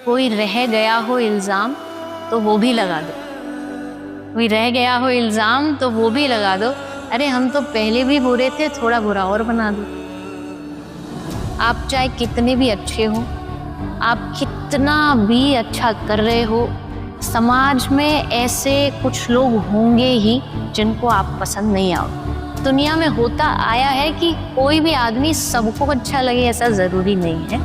कोई रह गया हो इल्ज़ाम तो वो भी लगा दो, कोई रह गया हो इल्ज़ाम तो वो भी लगा दो। अरे हम तो पहले भी बुरे थे, थोड़ा बुरा और बना दो। आप चाहे कितने भी अच्छे हो, आप कितना भी अच्छा कर रहे हो, समाज में ऐसे कुछ लोग होंगे ही जिनको आप पसंद नहीं आओ। दुनिया में होता आया है कि कोई भी आदमी सबको अच्छा लगे ऐसा जरूरी नहीं है।